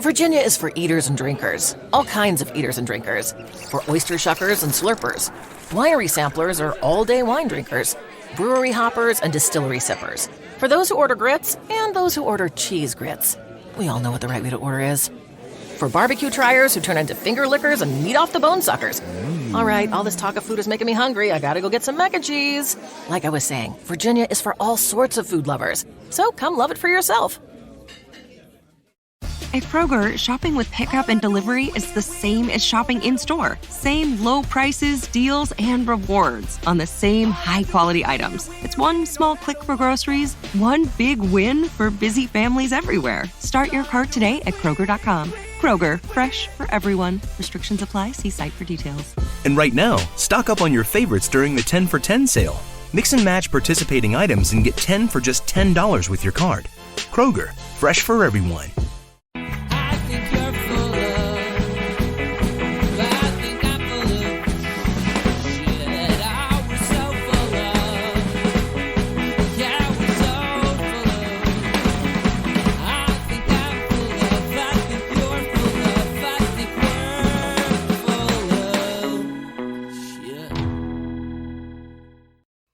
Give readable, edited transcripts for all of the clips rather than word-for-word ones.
Virginia is for eaters and drinkers, all kinds of eaters and drinkers. For oyster shuckers and slurpers. Winery samplers are all-day wine drinkers. Brewery hoppers and distillery sippers. For those who order grits and those who order cheese grits. We all know what the right way to order is. For barbecue triers who turn into finger lickers and meat off the bone suckers. All right, all this talk of food is making me hungry. I gotta go get some mac and cheese. Like I was saying, Virginia is for all sorts of food lovers. So come love it for yourself. At Kroger, shopping with pickup and delivery is the same as shopping in-store. Same low prices, deals, and rewards on the same high-quality items. It's one small click for groceries, one big win for busy families everywhere. Start your cart today at Kroger.com. Kroger, fresh for everyone. Restrictions apply. See site for details. And right now, stock up on your favorites during the 10 for 10 sale. Mix and match participating items and get 10 for just $10 with your card. Kroger, fresh for everyone.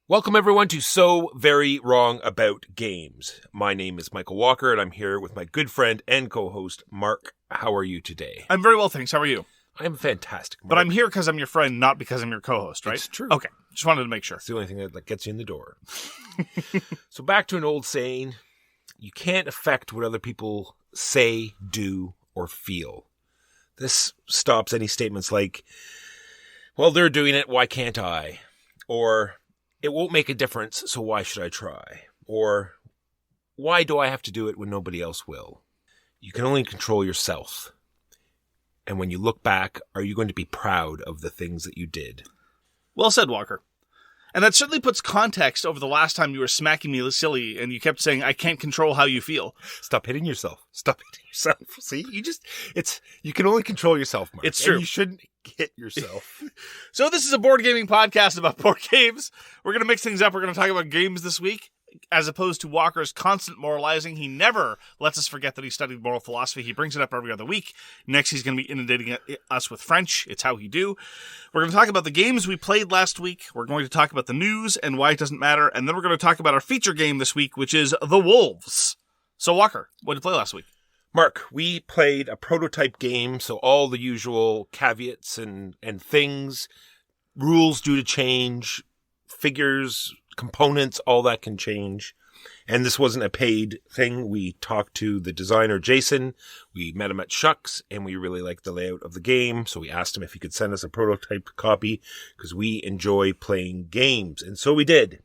Welcome, everyone, to So Very Wrong About Games. My name is Michael Walker, and I'm here with my good friend and co-host, Mark. How are you today? I'm very well, thanks. How are you? I'm fantastic, Mark. But I'm here because I'm your friend, not because I'm your co-host, right? It's true. Okay, just wanted to make sure. It's the only thing that gets you in the door. So back to an old saying, you can't affect what other people say, do, or feel. This stops any statements like, well, they're doing it, why can't I? Or, it won't make a difference, so why should I try? Or, why do I have to do it when nobody else will? You can only control yourself. And when you look back, are you going to be proud of the things that you did? Well said, Walker. And that certainly puts context over the last time you were smacking me silly and you kept saying, I can't control how you feel. Stop hitting yourself. Stop hitting yourself. See, you can only control yourself, Mark. It's true. And you shouldn't hit yourself. So this is a board gaming podcast about board games. We're going to mix things up. We're going to talk about games this week. As opposed to Walker's constant moralizing, he never lets us forget that he studied moral philosophy. He brings it up every other week. Next, he's going to be inundating us with French. It's how he do. We're going to talk about the games we played last week. We're going to talk about the news and why it doesn't matter. And then we're going to talk about our feature game this week, which is The Wolves. So, Walker, what did you play last week? Mark, we played a prototype game, so all the usual caveats and things, rules due to change, figures, components, all that can change. And this wasn't a paid thing. We talked to the designer, Jason. We met him at Shucks, and we really liked the layout of the game. So we asked him if he could send us a prototype copy because we enjoy playing games. And so we did.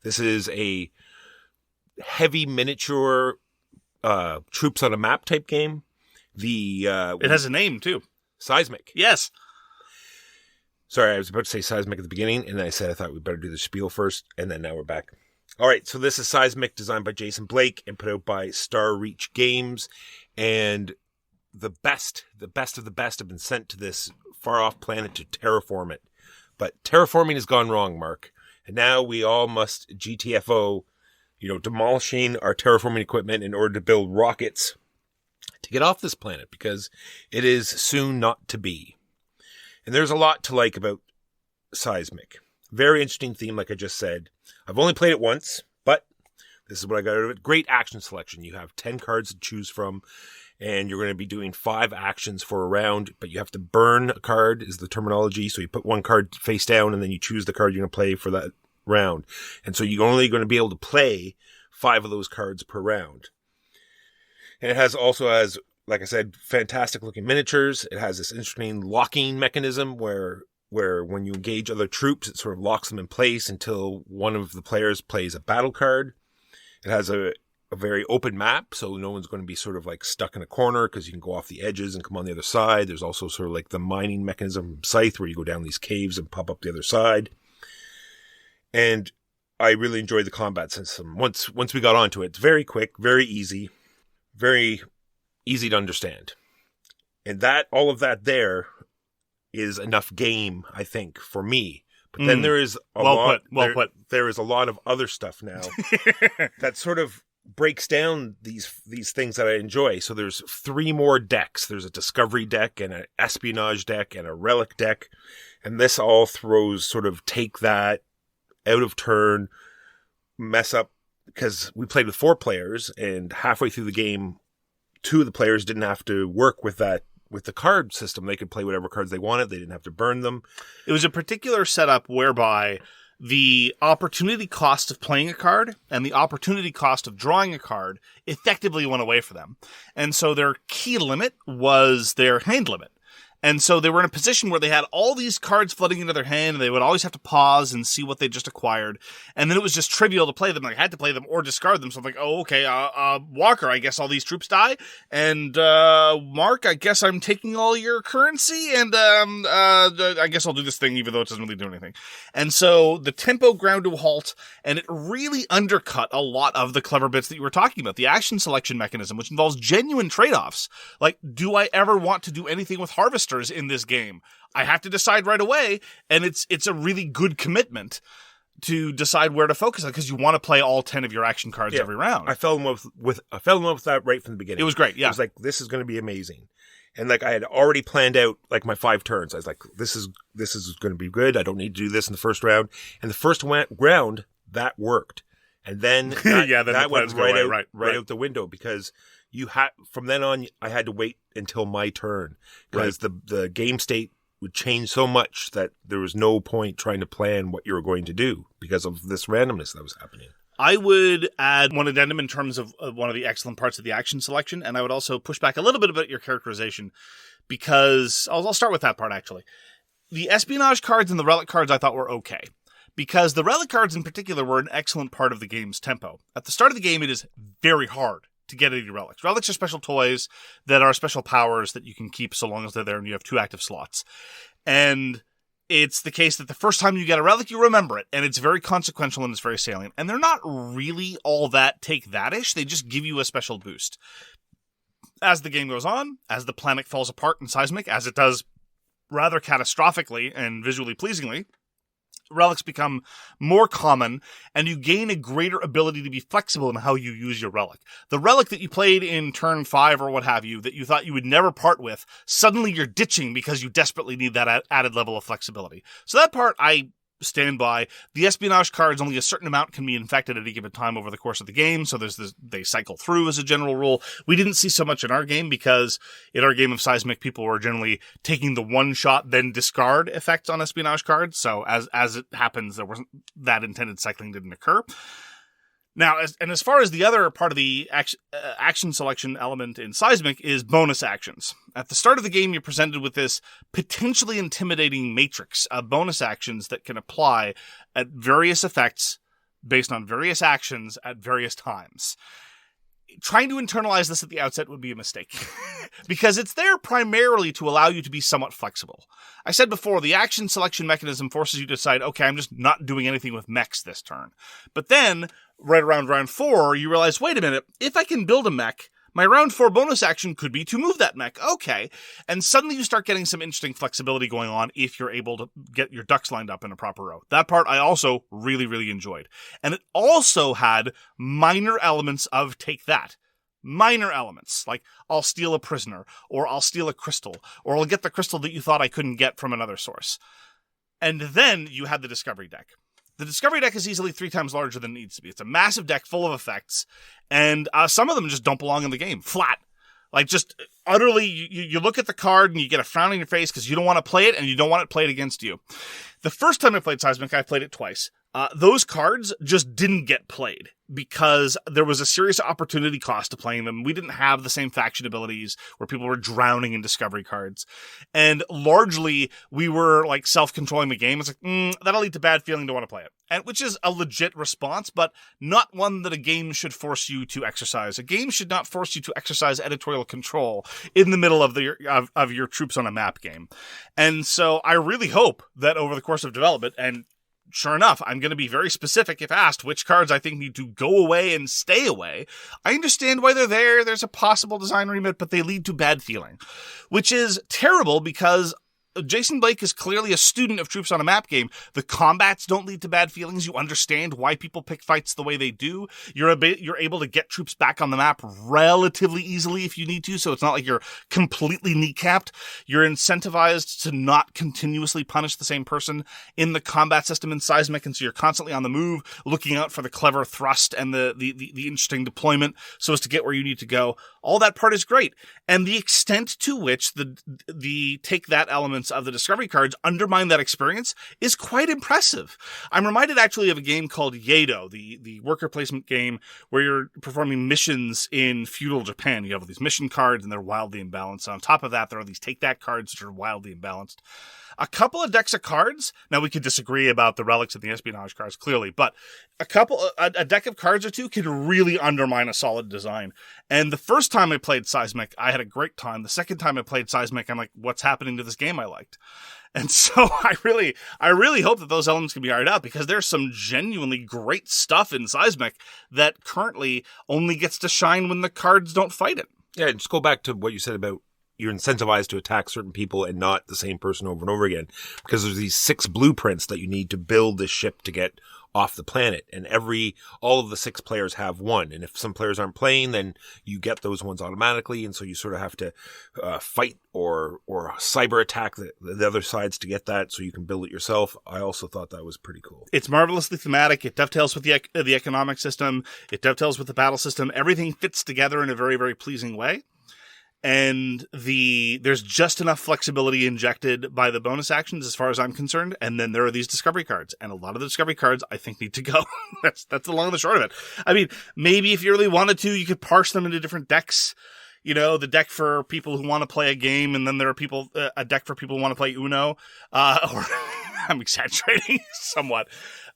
This is a heavy miniature troops on a map type game. It has a name, too. Cysmic. Yes. Sorry, I was about to say Cysmic at the beginning, and then I said I thought we'd better do the spiel first, and then now we're back. All right, so this is Cysmic, designed by Jason Blake and put out by Star Reach Games, and the best of the best have been sent to this far-off planet to terraform it. But terraforming has gone wrong, Mark, and now we all must GTFO, demolishing our terraforming equipment in order to build rockets to get off this planet, because it is soon not to be. And there's a lot to like about Cysmic. Very interesting theme, like I just said. I've only played it once, but this is what I got out of it. Great action selection. You have 10 cards to choose from, and you're going to be doing 5 actions for a round, but you have to burn a card, is the terminology. So you put one card face down, and then you choose the card you're going to play for that round. And so you're only going to be able to play 5 of those cards per round. And it also has, like I said, fantastic looking miniatures. It has this interesting locking mechanism where when you engage other troops, it sort of locks them in place until one of the players plays a battle card. It has a very open map, so no one's going to be sort of like stuck in a corner because you can go off the edges and come on the other side. There's also sort of like the mining mechanism from Scythe where you go down these caves and pop up the other side. And I really enjoyed the combat system. Once we got onto it, it's very quick, very easy to understand. And all of that there is enough game, I think, for me. But then there is there is a lot of other stuff now that sort of breaks down these things that I enjoy. So there's 3 more decks. There's a discovery deck and an espionage deck and a relic deck. And this all throws sort of take that out of turn, mess up, because we played with 4 players and halfway through the game, 2 of the players didn't have to work with the card system. They could play whatever cards they wanted. They didn't have to burn them. It was a particular setup whereby the opportunity cost of playing a card and the opportunity cost of drawing a card effectively went away for them. And so their key limit was their hand limit. And so they were in a position where they had all these cards flooding into their hand, and they would always have to pause and see what they just acquired. And then it was just trivial to play them. Like, I had to play them or discard them. So I'm like, oh, okay, Walker, I guess all these troops die. And Mark, I guess I'm taking all your currency. And I guess I'll do this thing even though it doesn't really do anything. And so the tempo ground to a halt, and it really undercut a lot of the clever bits that you were talking about. The action selection mechanism, which involves genuine trade-offs. Like, do I ever want to do anything with Harvester in this game? I have to decide right away, and it's a really good commitment to decide where to focus on, because you want to play all 10 of your action cards every round. I fell in love with that right from the beginning. It was great. Yeah, it was like, this is going to be amazing, and like I had already planned out like my 5 turns. I was like, this is going to be good. I don't need to do this in the first round, and the first round that worked, and then that went right out the window, because you had, from then on, I had to wait until my turn, because the game state would change so much that there was no point trying to plan what you were going to do because of this randomness that was happening. I would add one addendum in terms of one of the excellent parts of the action selection, and I would also push back a little bit about your characterization, because I'll start with that part, actually. The espionage cards and the relic cards I thought were okay, because the relic cards in particular were an excellent part of the game's tempo. At the start of the game, it is very hard to get any relics. Relics are special toys that are special powers that you can keep so long as they're there and you have 2 active slots. And it's the case that the first time you get a relic, you remember it, and it's very consequential and it's very salient. And they're not really all that take-that-ish. They just give you a special boost. As the game goes on, as the planet falls apart in Cysmic, as it does rather catastrophically and visually pleasingly, relics become more common, and you gain a greater ability to be flexible in how you use your relic. The relic that you played in turn 5 or what have you, that you thought you would never part with, suddenly you're ditching because you desperately need that added level of flexibility. So that part I stand by. The espionage cards, only a certain amount can be infected at any given time over the course of the game, so they cycle through as a general rule. We didn't see so much in our game, because in our game of Cysmic, people were generally taking the one shot then discard effects on espionage cards, so as it happens, there wasn't that intended cycling didn't occur. Now, as far as the other part of the action selection element in Cysmic is bonus actions. At the start of the game, you're presented with this potentially intimidating matrix of bonus actions that can apply at various effects based on various actions at various times. Trying to internalize this at the outset would be a mistake, because it's there primarily to allow you to be somewhat flexible. I said before, the action selection mechanism forces you to decide, okay, I'm just not doing anything with mechs this turn. But then, right around round 4, you realize, wait a minute, if I can build a mech, my round 4 bonus action could be to move that mech. Okay. And suddenly you start getting some interesting flexibility going on if you're able to get your ducks lined up in a proper row. That part I also really, really enjoyed. And it also had minor elements of take that. Minor elements, like I'll steal a prisoner, or I'll steal a crystal, or I'll get the crystal that you thought I couldn't get from another source. And then you had the discovery deck. The discovery deck is easily 3 times larger than it needs to be. It's a massive deck full of effects, and some of them just don't belong in the game. Flat. Like, just utterly, you look at the card and you get a frown on your face because you don't want to play it and you don't want it played against you. The first time I played Cysmic, I played it twice. Those cards just didn't get played because there was a serious opportunity cost to playing them. We didn't have the same faction abilities where people were drowning in discovery cards. And largely, we were like self-controlling the game. It's like, that'll lead to bad feeling, don't want to play it. And which is a legit response, but not one that a game should force you to exercise. A game should not force you to exercise editorial control in the middle of your troops on a map game. And so I really hope that over the course of development, and sure enough, I'm going to be very specific if asked which cards I think need to go away and stay away. I understand why they're there. There's a possible design remit, but they lead to bad feeling, which is terrible because Jason Blake is clearly a student of Troops on a Map game. The combats don't lead to bad feelings. You understand why people pick fights the way they do. You're able to get troops back on the map relatively easily if you need to, so it's not like you're completely kneecapped. You're incentivized to not continuously punish the same person in the combat system in Seismic, and so you're constantly on the move, looking out for the clever thrust and the interesting deployment so as to get where you need to go. All that part is great. And the extent to which the take that elements of the discovery cards undermine that experience is quite impressive. I'm reminded actually of a game called Yedo, the worker placement game where you're performing missions in feudal Japan. You have all these mission cards and they're wildly imbalanced. On top of that, there are these take that cards which are wildly imbalanced. A couple of decks of cards, now we could disagree about the relics and the espionage cards, clearly, but a deck of cards or two can really undermine a solid design. And the first time I played Seismic, I had a great time. The second time I played Seismic, I'm like, what's happening to this game I liked? And so I really hope that those elements can be ironed out, because there's some genuinely great stuff in Seismic that currently only gets to shine when the cards don't fight it. Yeah, just go back to what you said about you're incentivized to attack certain people and not the same person over and over again, because there's these 6 blueprints that you need to build this ship to get off the planet, and all of the 6 players have one, and if some players aren't playing, then you get those ones automatically, and so you sort of have to fight or cyber attack the other sides to get that, so you can build it yourself. I also thought that was pretty cool. It's marvelously thematic. It dovetails with the economic system. It dovetails with the battle system. Everything fits together in a very, very pleasing way. And there's just enough flexibility injected by the bonus actions as far as I'm concerned. And then there are these discovery cards. And a lot of the discovery cards I think need to go. That's the long and the short of it. I mean, maybe if you really wanted to, you could parse them into different decks. You know, the deck for people who want to play a game, and then there are a deck for people who want to play Uno. Or I'm exaggerating somewhat.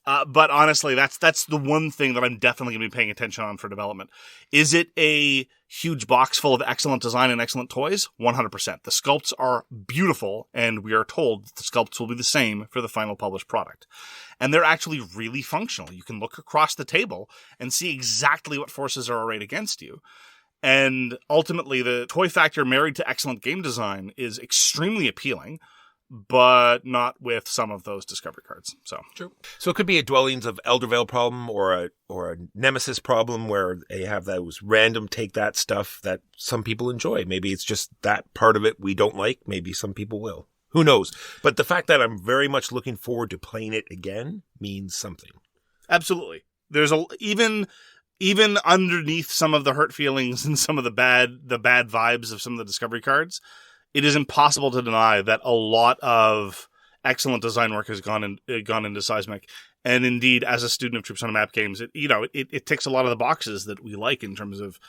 But honestly, that's the one thing that I'm definitely going to be paying attention on for development. Is it a huge box full of excellent design and excellent toys? 100%. The sculpts are beautiful, and we are told that the sculpts will be the same for the final published product. And they're actually really functional. You can look across the table and see exactly what forces are arrayed against you. And ultimately, the toy factor married to excellent game design is extremely appealing, but not with some of those discovery cards. So true. So it could be a Dwellings of Eldervale problem or a Nemesis problem where they have those random take that stuff that some people enjoy. Maybe it's just that part of it we don't like. Maybe some people will. Who knows? But the fact that I'm very much looking forward to playing it again means something. Absolutely. There's even underneath some of the hurt feelings and some of the bad vibes of some of the discovery cards, it is impossible to deny that a lot of excellent design work has gone into Seismic. And indeed, as a student of Troops on a Map games, it ticks a lot of the boxes that we like in terms of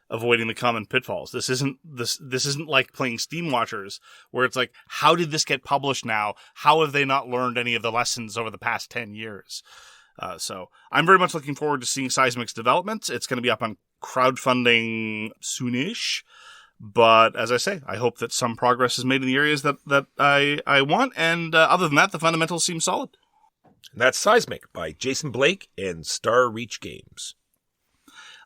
avoiding the common pitfalls. This isn't like playing Steam Watchers, where it's like, how did this get published now? How have they not learned any of the lessons over the past 10 years? So I'm very much looking forward to seeing Seismic's development. It's going to be up on crowdfunding soonish. But as I say, I hope that some progress is made in the areas that I want. And other than that, the fundamentals seem solid. And that's Seismic by Jason Blake and Star Reach Games.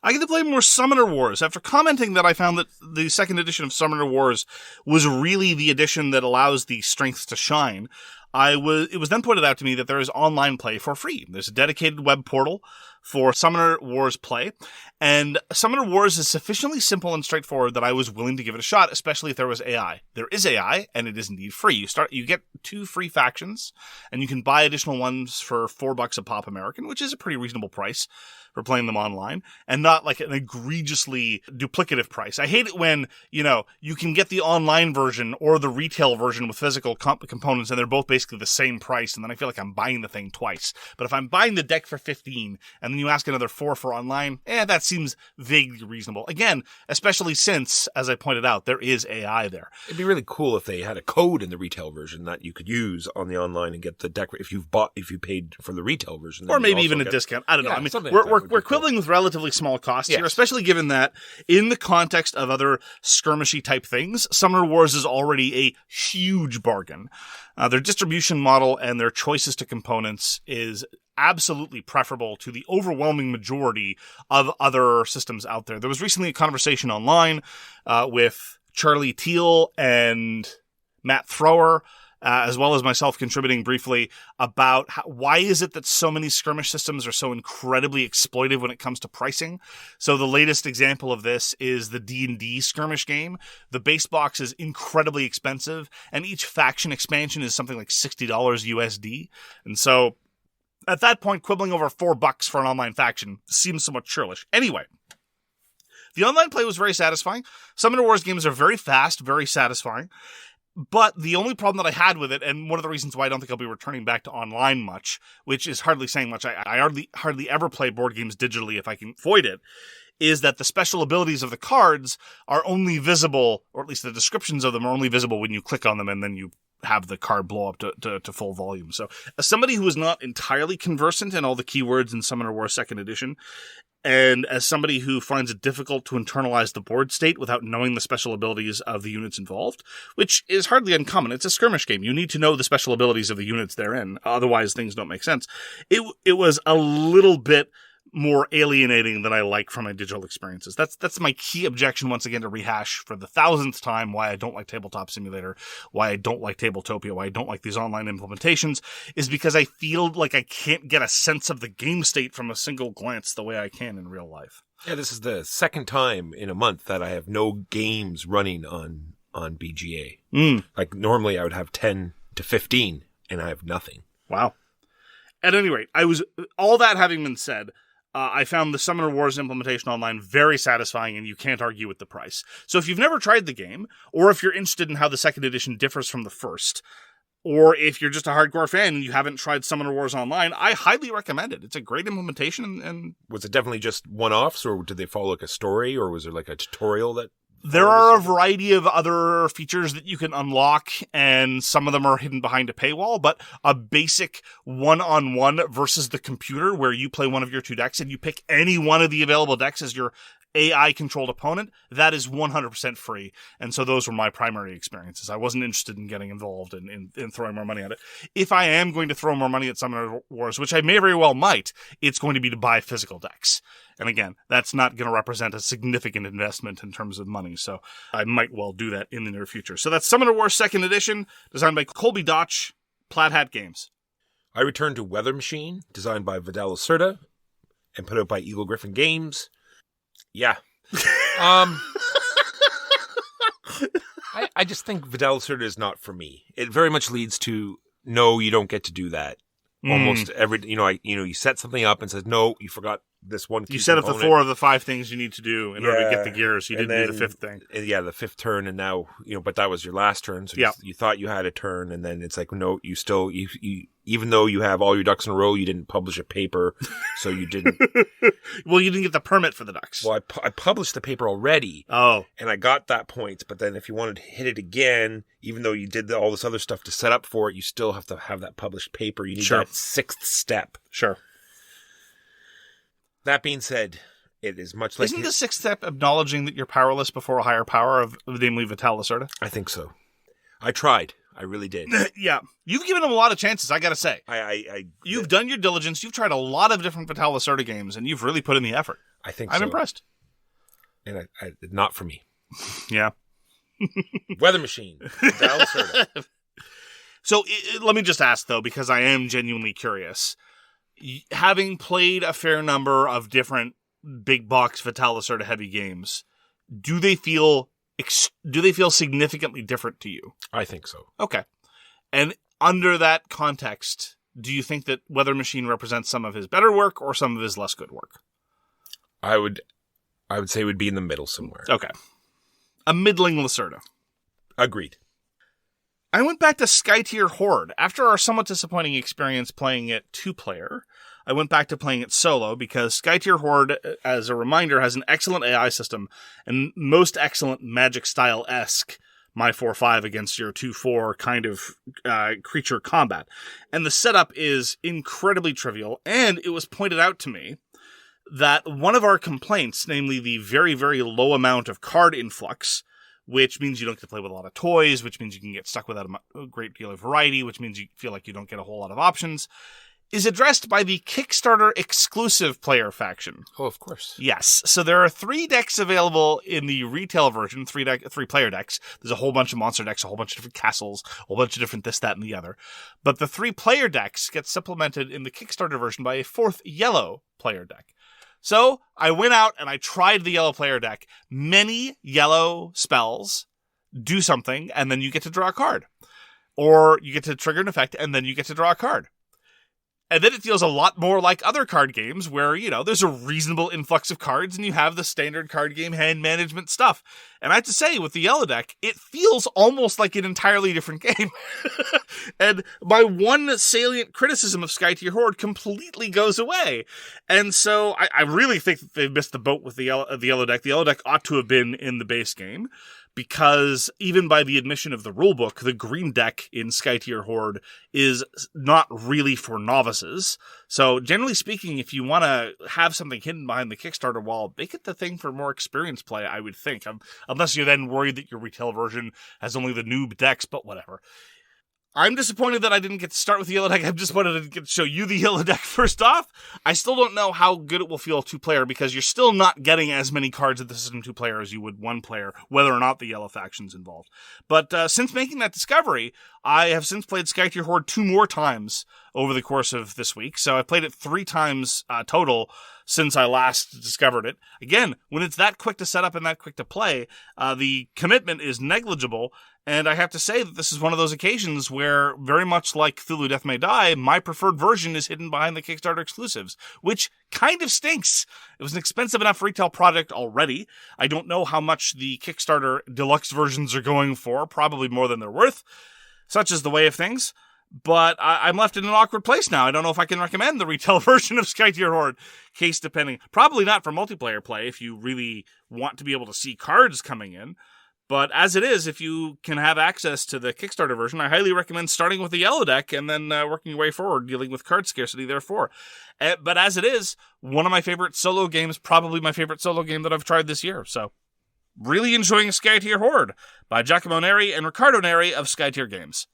I get to play more Summoner Wars. After commenting that I found that the second edition of Summoner Wars was really the edition that allows the strengths to shine, it was then pointed out to me that there is online play for free. There's a dedicated web portal for Summoner Wars play, and Summoner Wars is sufficiently simple and straightforward that I was willing to give it a shot, especially if there was AI. There is AI, and it is indeed free. You get 2 free factions, and you can buy additional ones for $4 a pop American, which is a pretty reasonable price for playing them online, and not like an egregiously duplicative price. I hate it when, you can get the online version or the retail version with physical components, and they're both basically the same price, and then I feel like I'm buying the thing twice. But if I'm buying the deck for $15, and then you ask another $4 for online, that seems vaguely reasonable. Again, especially since, as I pointed out, there is AI there. It'd be really cool if they had a code in the retail version that you could use on the online and get the deck if you paid for the retail version. Or maybe even a discount. I don't know. I mean, we're quibbling with relatively small costs here, especially given that in the context of other skirmishy type things, Summoner Wars is already a huge bargain. Their distribution model and their choices to components is absolutely preferable to the overwhelming majority of other systems out there. There was recently a conversation online with Charlie Teal and Matt Thrower as well as myself contributing briefly about why is it that so many skirmish systems are so incredibly exploitive when it comes to pricing. So the latest example of this is the D&D skirmish game. The base box is incredibly expensive, and each faction expansion is something like $60 USD. And so at that point, quibbling over $4 for an online faction seems somewhat churlish. Anyway, the online play was very satisfying. Summoner Wars games are very fast, very satisfying. But the only problem that I had with it, and one of the reasons why I don't think I'll be returning back to online much, which is hardly saying much, I hardly ever play board games digitally if I can avoid it, is that the special abilities of the cards are only visible, or at least the descriptions of them are only visible when you click on them and then you have the card blow up to full volume. So as somebody who is not entirely conversant in all the keywords in Summoner Wars 2nd Edition, and as somebody who finds it difficult to internalize the board state without knowing the special abilities of the units involved, which is hardly uncommon. It's a skirmish game. You need to know the special abilities of the units therein. Otherwise, things don't make sense. It was a little bit more alienating than I like from my digital experiences. That's my key objection, once again, to rehash for the 1000th time why I don't like Tabletop Simulator, why I don't like Tabletopia, why I don't like these online implementations, is because I feel like I can't get a sense of the game state from a single glance the way I can in real life. Yeah, this is the second time in a month that I have no games running on BGA. Like normally I would have 10 to 15 and I have nothing. Wow. At any rate, all that having been said, I found the Summoner Wars implementation online very satisfying, and you can't argue with the price. So if you've never tried the game, or if you're interested in how the 2nd edition differs from the first, or if you're just a hardcore fan and you haven't tried Summoner Wars Online, I highly recommend it. It's a great implementation. And was it definitely just one-offs, or did they follow like a story, or was there like a tutorial that... There are a variety of other features that you can unlock, and some of them are hidden behind a paywall, but a basic one-on-one versus the computer where you play one of your two decks and you pick any one of the available decks as your AI-controlled opponent, that is 100% free. And so those were my primary experiences. I wasn't interested in getting involved in throwing more money at it. If I am going to throw more money at Summoner Wars, which I may very well might, it's going to be to buy physical decks. And again, that's not going to represent a significant investment in terms of money, so I might well do that in the near future. So that's Summoner Wars 2nd Edition, designed by Colby Dauch, Plaid Hat Games. I returned to Weather Machine, designed by Lacerda, and put out by Eagle-Gryphon Games. Yeah. I just think Lacerda is not for me. It very much leads to, no, you don't get to do that. Almost every, you set something up and says, no, you forgot this one key You set up component. the 4 of the 5 things you need to do in order to get the gear, so you didn't do the 5th thing. Yeah, the 5th turn, and now, but that was your last turn, so you thought you had a turn, and then it's like, no, you still, even though you have all your ducks in a row, you didn't publish a paper, so you didn't... Well, you didn't get the permit for the ducks. Well, I published the paper already. Oh. And I got that point, but then if you wanted to hit it again, even though you did all this other stuff to set up for it, you still have to have that published paper. You need that 6th step. Sure. That being said, it is much like... Isn't the 6th step acknowledging that you're powerless before a higher power, of namely Lacerda? I think so. I tried. I really did. Yeah. You've given him a lot of chances, I gotta say. You've done your diligence. You've tried a lot of different Lacerda games, and you've really put in the effort. I think I'm impressed. And not for me. Yeah. Weather Machine. Lacerda. So let me just ask, though, because I am genuinely curious. Having played a fair number of different big box Lacerda heavy games, do they feel significantly different to you? I think so. Okay. And under that context, do you think that Weather Machine represents some of his better work or some of his less good work? I would say it would be in the middle somewhere. Okay. A middling Lacerda. Agreed. I went back to Skytear Horde. After our somewhat disappointing experience playing it 2-player, I went back to playing it solo because Skytear Horde, as a reminder, has an excellent AI system and most excellent Magic style-esque my 4-5 against your 2-4 kind of creature combat. And the setup is incredibly trivial, and it was pointed out to me that one of our complaints, namely the very, very low amount of card influx, which means you don't get to play with a lot of toys, which means you can get stuck without a great deal of variety, which means you feel like you don't get a whole lot of options, is addressed by the Kickstarter exclusive player faction. Oh, of course. Yes. So there are 3 decks available in the retail version, 3 player decks. There's a whole bunch of monster decks, a whole bunch of different castles, a whole bunch of different this, that, and the other. But the 3 player decks get supplemented in the Kickstarter version by a 4th yellow player deck. So I went out and I tried the yellow player deck. Many yellow spells do something, and then you get to draw a card. Or you get to trigger an effect, and then you get to draw a card. And then it feels a lot more like other card games where, there's a reasonable influx of cards and you have the standard card game hand management stuff. And I have to say, with the yellow deck, it feels almost like an entirely different game. And my one salient criticism of Skytear Horde completely goes away. And so I really think that they've missed the boat with the yellow deck. The yellow deck ought to have been in the base game, because even by the admission of the rulebook, the green deck in Skytear Horde is not really for novices. So generally speaking, if you want to have something hidden behind the Kickstarter wall, make it the thing for more experienced play, I would think. Unless you're then worried that your retail version has only the noob decks, but whatever. I'm disappointed that I didn't get to start with the yellow deck. I'm disappointed I didn't get to show you the yellow deck first off. I still don't know how good it will feel 2-player, because you're still not getting as many cards of the system 2-player as you would 1-player, whether or not the yellow faction's involved. But since making that discovery, I have since played Skytear Horde 2 more times over the course of this week. So I played it 3 times total since I last discovered it. Again, when it's that quick to set up and that quick to play, the commitment is negligible. And I have to say that this is one of those occasions where, very much like Cthulhu Death May Die, my preferred version is hidden behind the Kickstarter exclusives, which kind of stinks. It was an expensive enough retail product already. I don't know how much the Kickstarter deluxe versions are going for, probably more than they're worth. Such is the way of things. But I'm left in an awkward place now. I don't know if I can recommend the retail version of Skytear Horde, case depending. Probably not for multiplayer play if you really want to be able to see cards coming in. But as it is, if you can have access to the Kickstarter version, I highly recommend starting with the yellow deck and then working your way forward, dealing with card scarcity therefore. But as it is, one of my favorite solo games, probably my favorite solo game that I've tried this year. So, really enjoying Skytear Horde by Giacomo Neri and Riccardo Neri of Skytear Games.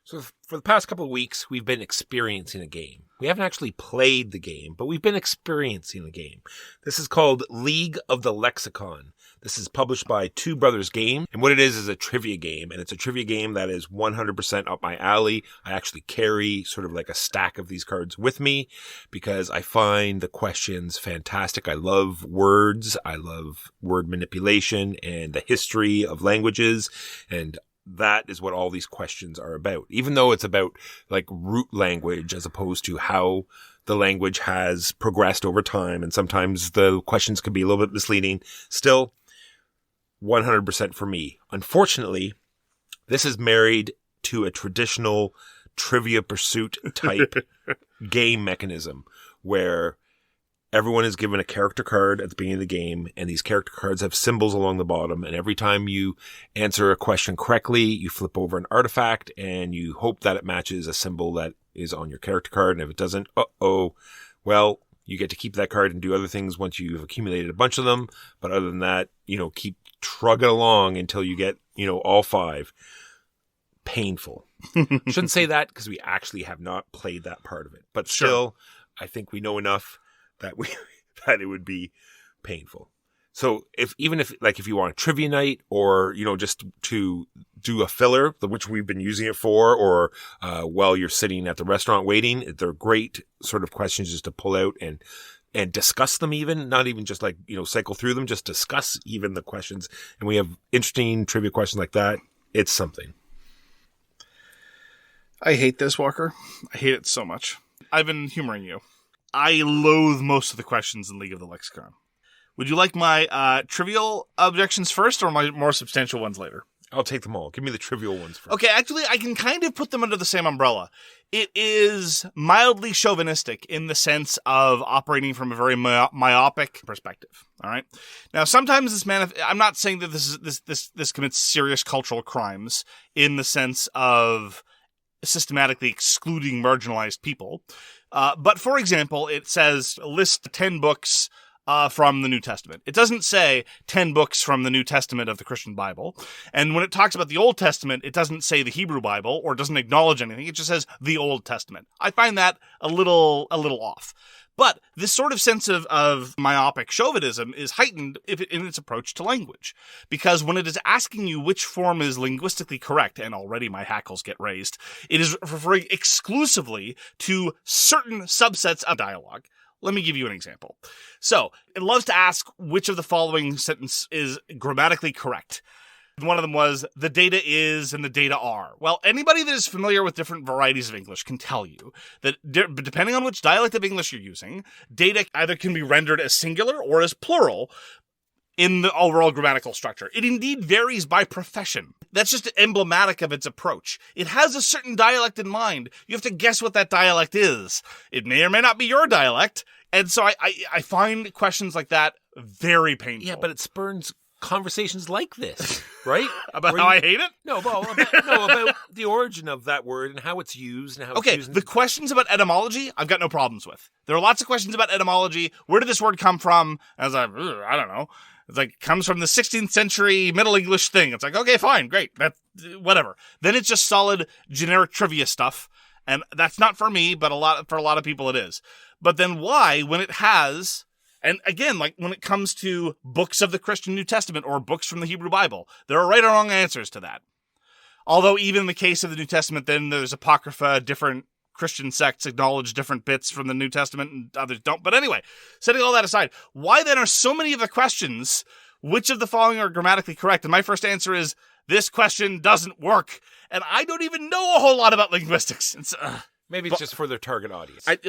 So for the past couple of weeks, we've been experiencing a game. We haven't actually played the game, but we've been experiencing the game. This is called League of the Lexicon. This is published by Two Brothers Game, and what it is a trivia game, and it's a trivia game that is 100% up my alley. I actually carry sort of like a stack of these cards with me because I find the questions fantastic. I love words. I love word manipulation and the history of languages, and that is what all these questions are about. Even though it's about like root language as opposed to how the language has progressed over time, and sometimes the questions can be a little bit misleading, still 100% for me. Unfortunately, this is married to a traditional Trivia Pursuit type game mechanism where everyone is given a character card at the beginning of the game, and these character cards have symbols along the bottom, and every time you answer a question correctly, you flip over an artifact, and you hope that it matches a symbol that is on your character card, and if it doesn't, well, you get to keep that card and do other things once you've accumulated a bunch of them, but other than that, keep trugging along until you get, all 5. Painful. Shouldn't say that because we actually have not played that part of it, but still, I think we know enough that it would be painful. So if you want a trivia night or, just to do a filler, which we've been using it for, or while you're sitting at the restaurant waiting, they're great sort of questions just to pull out and discuss them even, not even just cycle through them, just discuss even the questions. And we have interesting trivia questions like that. It's something. I hate this, Walker. I hate it so much. I've been humoring you. I loathe most of the questions in League of the Lexicon. Would you like my trivial objections first or my more substantial ones later? I'll take them all. Give me the trivial ones first. Okay, actually, I can kind of put them under the same umbrella. It is mildly chauvinistic in the sense of operating from a very myopic perspective. All right. Now, sometimes I'm not saying that this commits serious cultural crimes in the sense of systematically excluding marginalized people. But for example, it says list 10 books from the New Testament. It doesn't say 10 books from the New Testament of the Christian Bible. And when it talks about the Old Testament, it doesn't say the Hebrew Bible or doesn't acknowledge anything. It just says the Old Testament. I find that a little off. But this sort of sense of myopic chauvinism is heightened in its approach to language. Because when it is asking you which form is linguistically correct, and already my hackles get raised, it is referring exclusively to certain subsets of dialogue. Let me give you an example. So, it loves to ask which of the following sentence is grammatically correct. One of them was, the data is and the data are. Well, anybody that is familiar with different varieties of English can tell you that depending on which dialect of English you're using, data either can be rendered as singular or as plural in the overall grammatical structure. It indeed varies by profession. That's just emblematic of its approach. It has a certain dialect in mind. You have to guess what that dialect is. It may or may not be your dialect. And so I find questions like that very painful. Yeah, but it spurns conversations like this, right? About how I hate it? No, about the origin of that word and how it's used and how it's used. The questions about etymology, I've got no problems with. There are lots of questions about etymology. Where did this word come from? I was like, I don't know. It's like, comes from the 16th century Middle English thing. It's like, okay, fine, great. That's whatever. Then it's just solid generic trivia stuff. And that's not for me, but for a lot of people it is. But then why, when it has, and again, like when it comes to books of the Christian New Testament or books from the Hebrew Bible, there are right or wrong answers to that. Although even in the case of the New Testament, then there's Apocrypha, different Christian sects acknowledge different bits from the New Testament and others don't. But anyway, setting all that aside, why then are so many of the questions, which of the following are grammatically correct? And my first answer is, this question doesn't work. And I don't even know a whole lot about linguistics. Maybe it's just for their target audience. It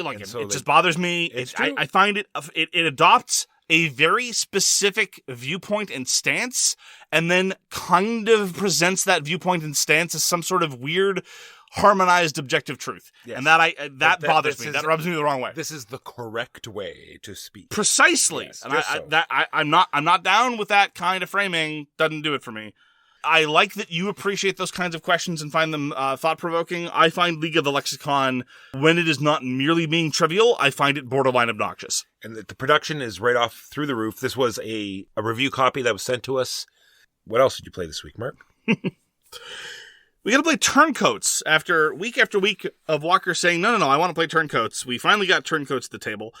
just bothers me. I find it adopts a very specific viewpoint and stance, and then kind of presents that viewpoint and stance as some sort of weird, harmonized objective truth. Yes. And that bothers me. That rubs me the wrong way. This is the correct way to speak. Precisely. Yes, and I'm not down with that kind of framing. Doesn't do it for me. I like that you appreciate those kinds of questions and find them thought-provoking. I find League of the Lexicon, when it is not merely being trivial, I find it borderline obnoxious. And the production is right off through the roof. This was a review copy that was sent to us. What else did you play this week, Mark? We got to play Turncoats after week of Walker saying, no, I want to play Turncoats. We finally got Turncoats at the table.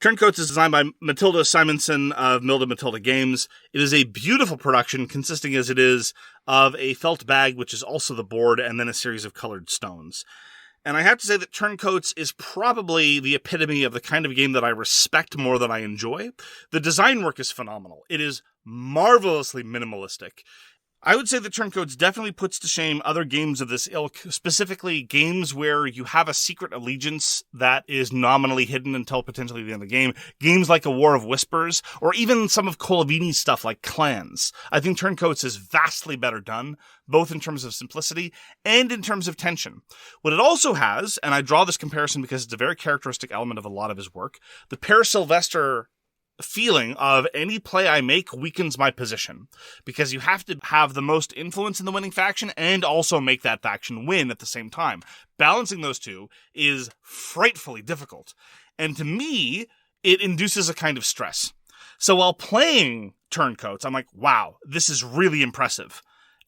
Turncoats is designed by Matilda Simonsson of Milda Matilda Games. It is a beautiful production, consisting as it is of a felt bag, which is also the board, and then a series of colored stones. And I have to say that Turncoats is probably the epitome of the kind of game that I respect more than I enjoy. The design work is phenomenal. It is marvelously minimalistic. I would say that Turncoats definitely puts to shame other games of this ilk, specifically games where you have a secret allegiance that is nominally hidden until potentially the end of the game. Games like A War of Whispers, or even some of Colavini's stuff like Clans. I think Turncoats is vastly better done, both in terms of simplicity and in terms of tension. What it also has, and I draw this comparison because it's a very characteristic element of a lot of his work, the Per Sylvester feeling of any play I make weakens my position, because you have to have the most influence in the winning faction and also make that faction win at the same time. Balancing those two is frightfully difficult. And to me, it induces a kind of stress. So while playing Turncoats, I'm like, wow, this is really impressive.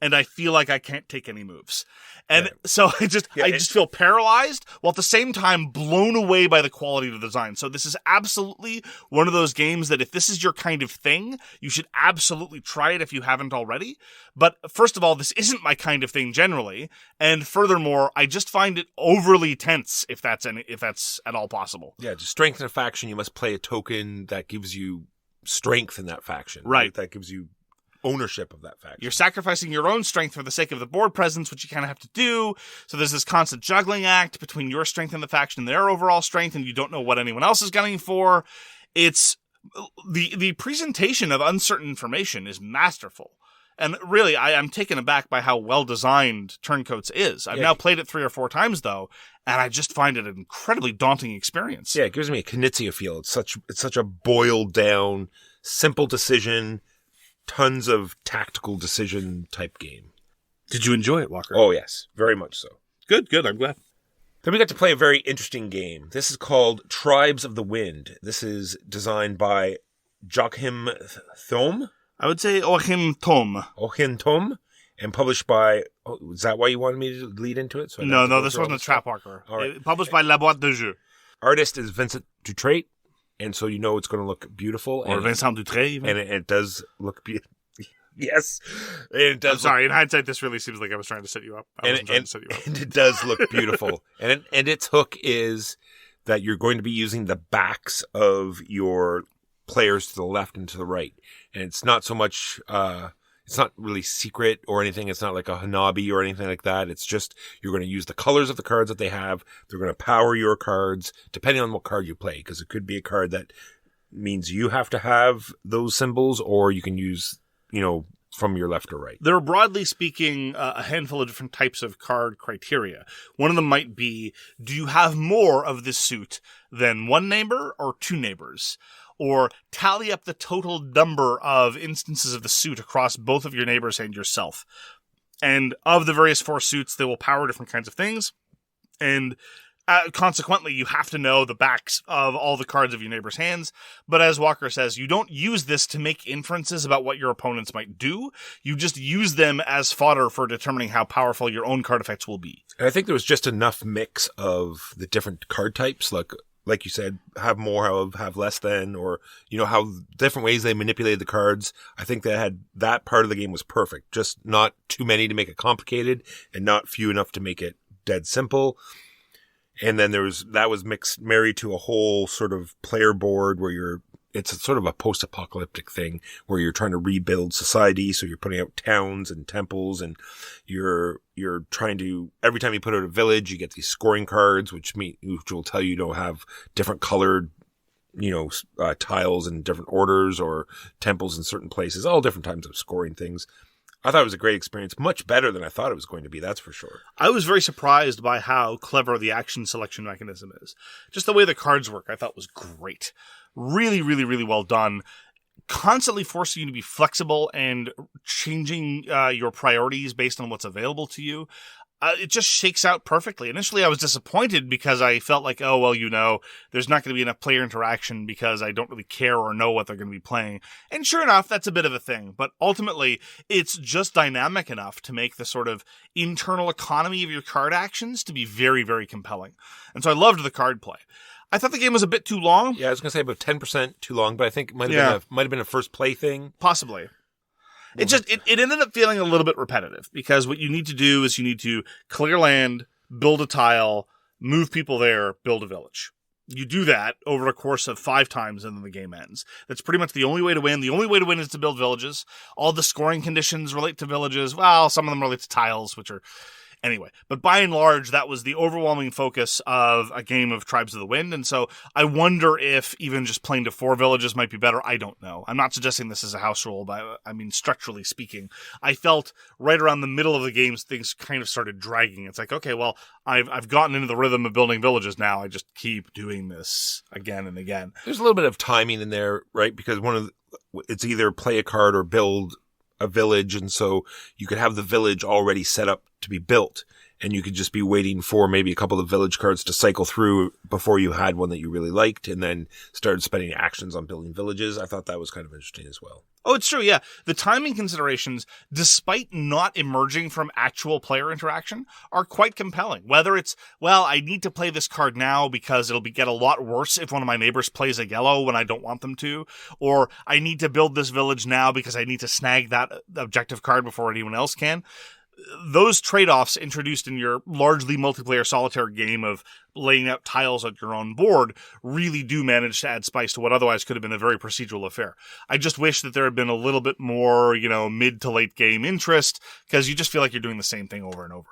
And I feel like I can't take any moves. And so I just feel paralyzed, while at the same time blown away by the quality of the design. So this is absolutely one of those games that if this is your kind of thing, you should absolutely try it if you haven't already. But first of all, this isn't my kind of thing generally. And furthermore, I just find it overly tense, if that's at all possible. Yeah, to strengthen a faction, you must play a token that gives you strength in that faction. Right. That gives you ownership of that faction. You're sacrificing your own strength for the sake of the board presence, which you kind of have to do. So there's this constant juggling act between your strength and the faction and their overall strength, and you don't know what anyone else is gunning for. It's the presentation of uncertain information is masterful. And really, I'm taken aback by how well designed Turncoats is. I've now played it 3 or 4 times though, and I just find it an incredibly daunting experience. Yeah, it gives me a Knizia feel. It's such a boiled down, simple decision, tons of tactical decision type game. Did you enjoy it, Walker? Oh, yes. Very much so. Good. I'm glad. Then we got to play a very interesting game. This is called Tribes of the Wind. This is designed by Joachim Thôme. I would say Joachim Thôme. Joachim Thôme. And published by... Oh, is that why you wanted me to lead into it? So No, this wasn't a trap walker. All right. Published by La Boîte de Jeux. Artist is Vincent Dutrait. And so you know it's going to look beautiful. Or Vincent Dutrait, even. And it does look beautiful. Yes. And it does. I'm sorry. In hindsight, this really seems like I was trying to set you up. And it does look beautiful. and its hook is that you're going to be using the backs of your players to the left and to the right. And it's not so much... it's not really secret or anything. It's not like a Hanabi or anything like that. It's just you're going to use the colors of the cards that they have. They're going to power your cards depending on what card you play, because it could be a card that means you have to have those symbols, or you can use, from your left or right. There are, broadly speaking, a handful of different types of card criteria. One of them might be, do you have more of this suit than one neighbor or two neighbors? Or tally up the total number of instances of the suit across both of your neighbors and yourself. And of the various 4 suits, they will power different kinds of things. And consequently, you have to know the backs of all the cards of your neighbor's hands. But as Walker says, you don't use this to make inferences about what your opponents might do. You just use them as fodder for determining how powerful your own card effects will be. And I think there was just enough mix of the different card types, like you said, have more, have less than, or, how different ways they manipulated the cards. I think that part of the game was perfect. Just not too many to make it complicated and not few enough to make it dead simple. And then that was married to a whole sort of player board where it's a sort of a post-apocalyptic thing where you're trying to rebuild society. So you're putting out towns and temples, and you're trying to, every time you put out a village, you get these scoring cards, which will tell you to have different colored, tiles in different orders, or temples in certain places, all different types of scoring things. I thought it was a great experience, much better than I thought it was going to be, that's for sure. I was very surprised by how clever the action selection mechanism is. Just the way the cards work, I thought was great. Really, really, really well done. Constantly forcing you to be flexible and changing your priorities based on what's available to you. It just shakes out perfectly. Initially, I was disappointed because I felt like, there's not going to be enough player interaction because I don't really care or know what they're going to be playing. And sure enough, that's a bit of a thing. But ultimately, it's just dynamic enough to make the sort of internal economy of your card actions to be very, very compelling. And so I loved the card play. I thought the game was a bit too long. Yeah, I was going to say about 10% too long, but I think it might have been a first play thing. Possibly. It ended up feeling a little bit repetitive, because what you need to do is you need to clear land, build a tile, move people there, build a village. You do that over a course of 5 times and then the game ends. That's pretty much the only way to win. The only way to win is to build villages. All the scoring conditions relate to villages. Well, some of them relate to tiles, which are... Anyway, but by and large, that was the overwhelming focus of a game of Tribes of the Wind, and so I wonder if even just playing to 4 villages might be better. I don't know. I'm not suggesting this is a house rule, but structurally speaking, I felt right around the middle of the game, things kind of started dragging. It's like, okay, well, I've gotten into the rhythm of building villages now. I just keep doing this again and again. There's a little bit of timing in there, right? Because it's either play a card or build a village, and so you could have the village already set up to be built, and you could just be waiting for maybe a couple of village cards to cycle through before you had one that you really liked, and then started spending actions on building villages. I thought that was kind of interesting as well. Oh, it's true, yeah. The timing considerations, despite not emerging from actual player interaction, are quite compelling. Whether it's, I need to play this card now because it'll get a lot worse if one of my neighbors plays a yellow when I don't want them to, or I need to build this village now because I need to snag that objective card before anyone else can. Those trade-offs introduced in your largely multiplayer solitaire game of laying out tiles on your own board really do manage to add spice to what otherwise could have been a very procedural affair. I just wish that there had been a little bit more, mid to late game interest, because you just feel like you're doing the same thing over and over.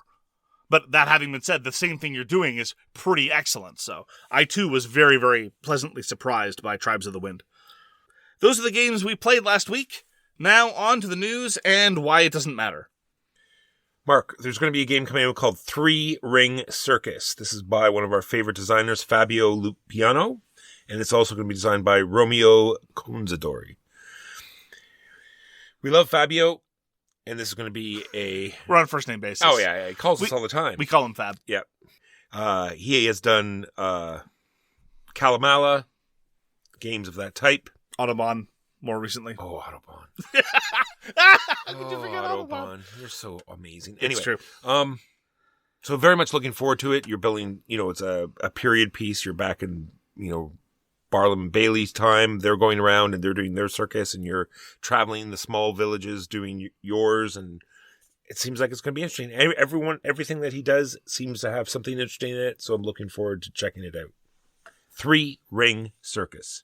But that having been said, the same thing you're doing is pretty excellent. So I too was very, very pleasantly surprised by Tribes of the Wind. Those are the games we played last week. Now on to the news and why it doesn't matter. Mark, there's going to be a game coming out called 3 Ring Circus. This is by one of our favorite designers, Fabio Lupiano, and it's also going to be designed by Romeo Conzadori. We love Fabio, and this is going to be We're on a first name basis. Oh, yeah, he calls us all the time. We call him Fab. Yeah. He has done Kalamala, games of that type. Autobahn, more recently. Oh, Autobahn. How could you forget Autobahn. You're so amazing. Anyway, It's true. So very much looking forward to it. You're building, it's a period piece. You're back in, Barlam and Bailey's time. They're going around and they're doing their circus, and you're traveling the small villages doing yours, and it seems like it's going to be interesting. Everything that he does seems to have something interesting in it, so I'm looking forward to checking it out. 3 Ring Circus.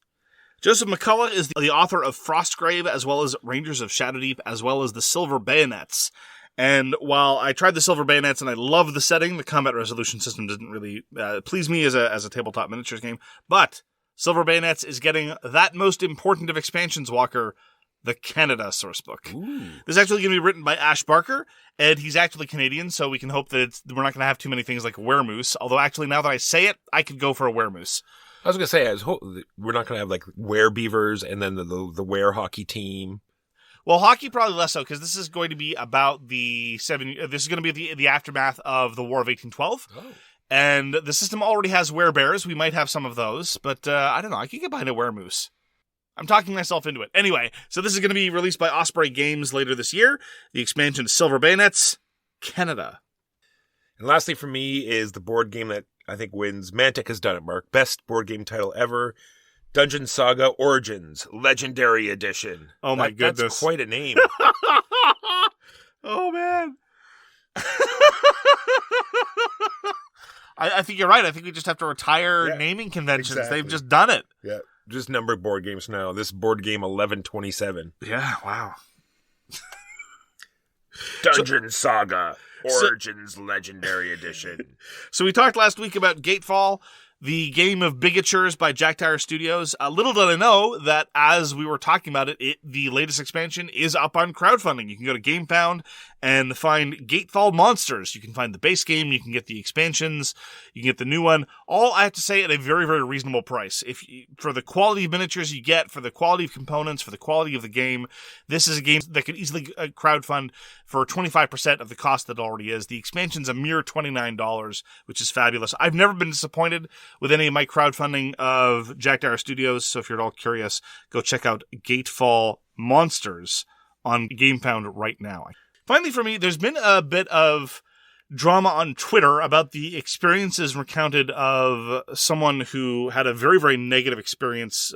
Joseph McCullough is the author of Frostgrave, as well as Rangers of Shadowdeep, as well as the Silver Bayonets. And while I tried the Silver Bayonets and I love the setting, the combat resolution system didn't really please me as a tabletop miniatures game. But Silver Bayonets is getting that most important of expansions, Walker, the Canada sourcebook. Ooh. This is actually going to be written by Ash Barker, and he's actually Canadian, so we can hope that we're not going to have too many things like weremoose. Although, actually, now that I say it, I could go for a weremoose. I was going to say, we're not going to have like were-beavers and then the were-hockey team. Well, hockey probably less so, because this is going to be about this is going to be the aftermath of the War of 1812. Oh. And the system already has werebears. We might have some of those, but I don't know. I could get behind a weremoose. I'm talking myself into it. Anyway, so this is going to be released by Osprey Games later this year. The expansion is Silver Bayonets, Canada. And lastly for me is the board game that I think wins. Mantic has done it, Mark. Best board game title ever. Dungeon Saga Origins, Legendary Edition. Oh my goodness. That's quite a name. Oh, man. I think you're right. I think we just have to retire naming conventions. Exactly. They've just done it. Yeah, just number board games now. This board game 1127. Yeah, wow. Dungeon Saga Origins Legendary Edition. So we talked last week about Gatefall, the game of bigatures by Jackdaw Studios. Little did I know that as we were talking about it, the latest expansion is up on crowdfunding. You can go to GameFound and find Gatefall Monsters. You can find the base game, you can get the expansions, you can get the new one. All, I have to say, at a very, very reasonable price. For the quality of miniatures you get, for the quality of components, for the quality of the game, this is a game that could easily crowdfund for 25% of the cost that it already is. The expansion's a mere $29, which is fabulous. I've never been disappointed with any of my crowdfunding of Jackdaw Studios, so if you're at all curious, go check out Gatefall Monsters on GameFound right now. Finally, for me, there's been a bit of drama on Twitter about the experiences recounted of someone who had a very, very negative experience,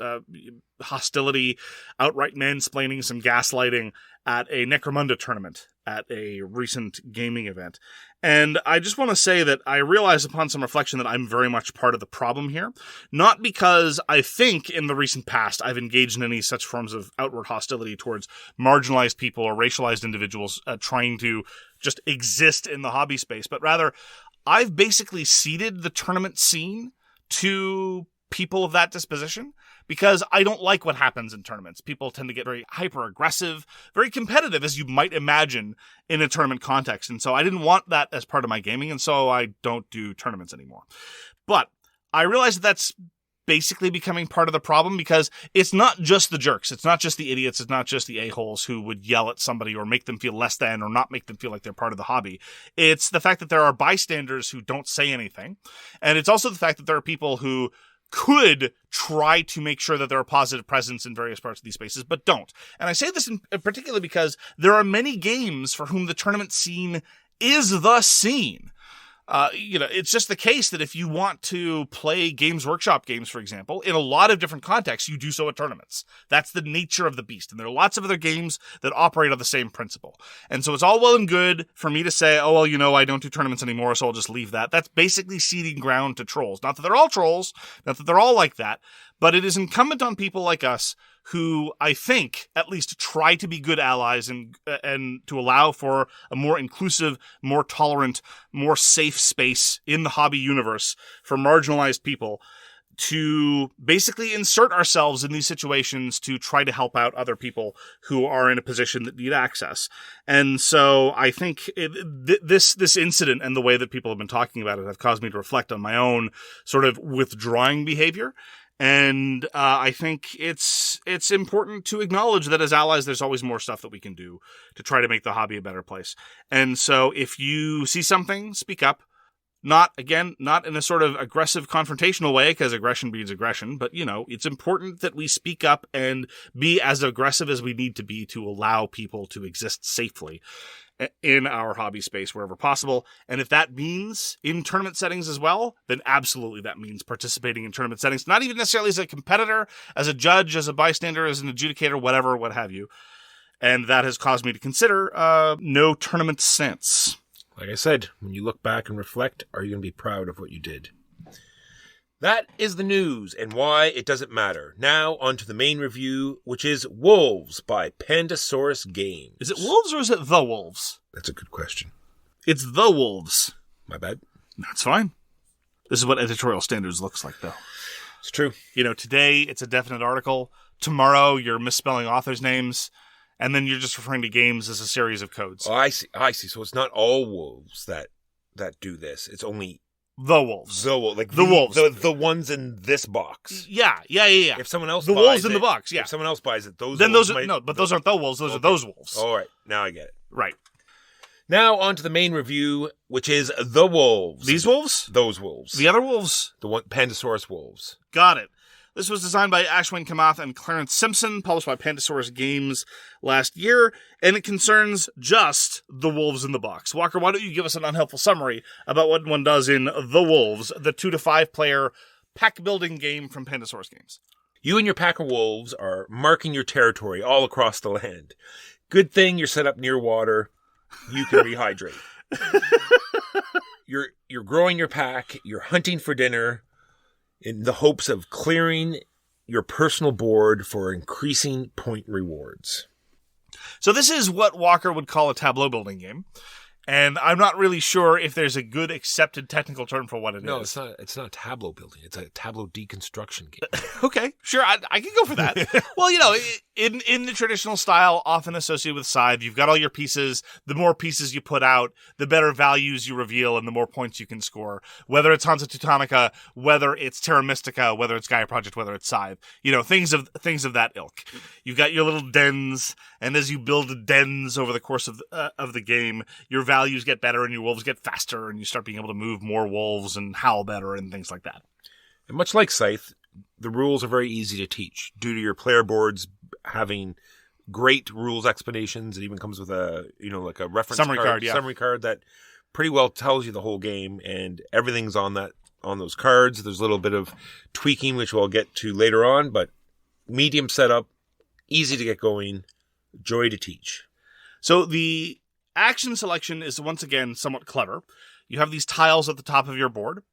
hostility, outright mansplaining, some gaslighting at a Necromunda tournament at a recent gaming event. And I just want to say that I realize upon some reflection that I'm very much part of the problem here. Not because I think in the recent past I've engaged in any such forms of outward hostility towards marginalized people or racialized individuals trying to just exist in the hobby space, but rather I've basically ceded the tournament scene to people of that disposition because I don't like what happens in tournaments. People tend to get very hyper-aggressive, very competitive, as you might imagine in a tournament context. And so I didn't want that as part of my gaming, and so I don't do tournaments anymore. But I realize that that's basically becoming part of the problem because it's not just the jerks. It's not just the idiots. It's not just the a-holes who would yell at somebody or make them feel less than or not make them feel like they're part of the hobby. It's the fact that there are bystanders who don't say anything. And it's also the fact that there are people who could try to make sure that there are positive presence in various parts of these spaces, but don't. And I say this in particular because there are many games for whom the tournament scene is the scene. It's just the case that if you want to play Games Workshop games, for example, in a lot of different contexts, you do so at tournaments. That's the nature of the beast. And there are lots of other games that operate on the same principle. And so it's all well and good for me to say, oh, well, I don't do tournaments anymore, so I'll just leave that. That's basically ceding ground to trolls. Not that they're all trolls, not that they're all like that, but it is incumbent on people like us who I think at least try to be good allies and to allow for a more inclusive, more tolerant, more safe space in the hobby universe for marginalized people to basically insert ourselves in these situations to try to help out other people who are in a position that need access. And so I think this incident and the way that people have been talking about it have caused me to reflect on my own sort of withdrawing behavior. And I think it's important to acknowledge that as allies, there's always more stuff that we can do to try to make the hobby a better place. And so if you see something, speak up. Not in a sort of aggressive confrontational way, because aggression breeds aggression, but, it's important that we speak up and be as aggressive as we need to be to allow people to exist safely in our hobby space wherever possible. And if that means in tournament settings as well, then absolutely that means participating in tournament settings, not even necessarily as a competitor, as a judge, as a bystander, as an adjudicator, whatever, what have you. And that has caused me to consider no tournament since. Like I said, when you look back and reflect, are you going to be proud of what you did? That is the news and why it doesn't matter. Now, on to the main review, which is Wolves by Pandasaurus Games. Is it Wolves or is it The Wolves? That's a good question. It's The Wolves. My bad. That's fine. This is what editorial standards looks like, though. It's true. Today it's a definite article. Tomorrow you're misspelling authors' names. And then you're just referring to games as a series of codes. Oh, I see. So it's not all wolves that do this. It's only the wolves. The wolves. Like the wolves. The ones in this box. Yeah. If someone else the buys wolves in it, the box, yeah. If someone else buys it, those aren't the wolves, those are those wolves. All right. Now I get it. Right. Now on to the main review, which is The Wolves. These wolves? Those wolves. The other wolves? The one Pandasaurus wolves. Got it. This was designed by Ashwin Kamath and Clarence Simpson, published by Pandasaurus Games last year, and it concerns just the wolves in the box. Walker, why don't you give us an unhelpful summary about what one does in The Wolves, the 2 to 5 player pack building game from Pandasaurus Games? You and your pack of wolves are marking your territory all across the land. Good thing you're set up near water. You can rehydrate. You're growing your pack. You're hunting for dinner, in the hopes of clearing your personal board for increasing point rewards. So this is what Walker would call a tableau building game. And I'm not really sure if there's a good accepted technical term for what it is. No, it's not tableau building. It's a tableau deconstruction game. Okay, sure. I can go for that. Well, in the traditional style, often associated with Scythe, you've got all your pieces. The more pieces you put out, the better values you reveal and the more points you can score. Whether it's Hansa Teutonica, whether it's Terra Mystica, whether it's Gaia Project, whether it's Scythe. Things of that ilk. You've got your little dens, and as you build dens over the course of the game, your values get better and your wolves get faster and you start being able to move more wolves and howl better and things like that. And much like Scythe, the rules are very easy to teach due to your player boards having great rules explanations. It even comes with a reference summary card that pretty well tells you the whole game, and everything's on those cards. There's a little bit of tweaking, which we'll get to later on, but medium setup, easy to get going, joy to teach. So the action selection is once again somewhat clever. You have these tiles at the top of your board.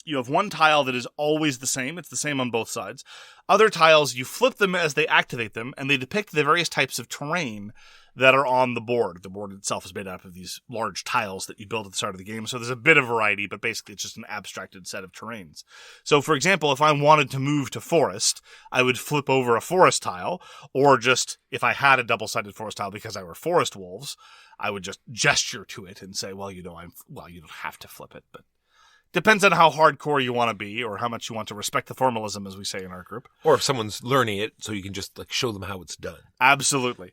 You have one tile that is always the same. It's the same on both sides. Other tiles, you flip them as they activate them, and they depict the various types of terrain that are on the board. The board itself is made up of these large tiles that you build at the start of the game, so there's a bit of variety, but basically it's just an abstracted set of terrains. So, for example, if I wanted to move to forest, I would flip over a forest tile, or just, if I had a double-sided forest tile because I were forest wolves, I would just gesture to it and say, you don't have to flip it, but depends on how hardcore you want to be or how much you want to respect the formalism, as we say in our group. Or if someone's learning it, so you can just show them how it's done. Absolutely.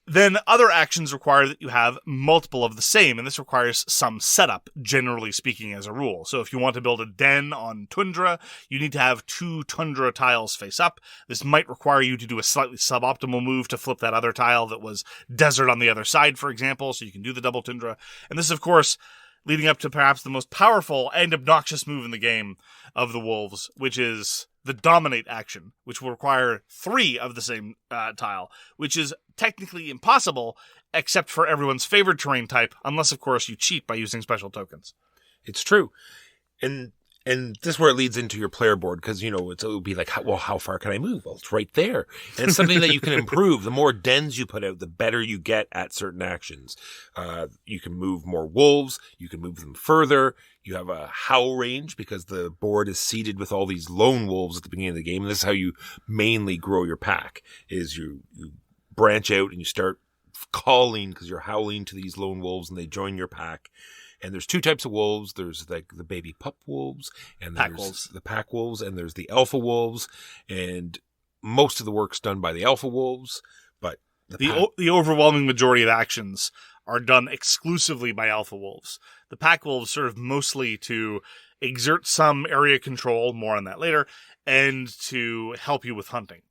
Then other actions require that you have multiple of the same, and this requires some setup, generally speaking, as a rule. So if you want to build a den on Tundra, you need to have 2 Tundra tiles face up. This might require you to do a slightly suboptimal move to flip that other tile that was desert on the other side, for example, so you can do the double Tundra. And this, of course, leading up to perhaps the most powerful and obnoxious move in the game of the Wolves, which is the dominate action, which will require 3 of the same tile, which is technically impossible except for everyone's favorite terrain type, unless, of course, you cheat by using special tokens. It's true. And this is where it leads into your player board, because, it'll be like, how far can I move? Well, it's right there. And it's something that you can improve. The more dens you put out, the better you get at certain actions. You can move more wolves. You can move them further. You have a howl range because the board is seeded with all these lone wolves at the beginning of the game. And this is how you mainly grow your pack, is you branch out and you start calling because you're howling to these lone wolves and they join your pack. And there's 2 types of wolves. There's the baby pup wolves, and there's the pack wolves, and there's the alpha wolves. And most of the work's done by the alpha wolves, but the overwhelming majority of actions are done exclusively by alpha wolves. The pack wolves serve mostly to exert some area control, more on that later, and to help you with hunting.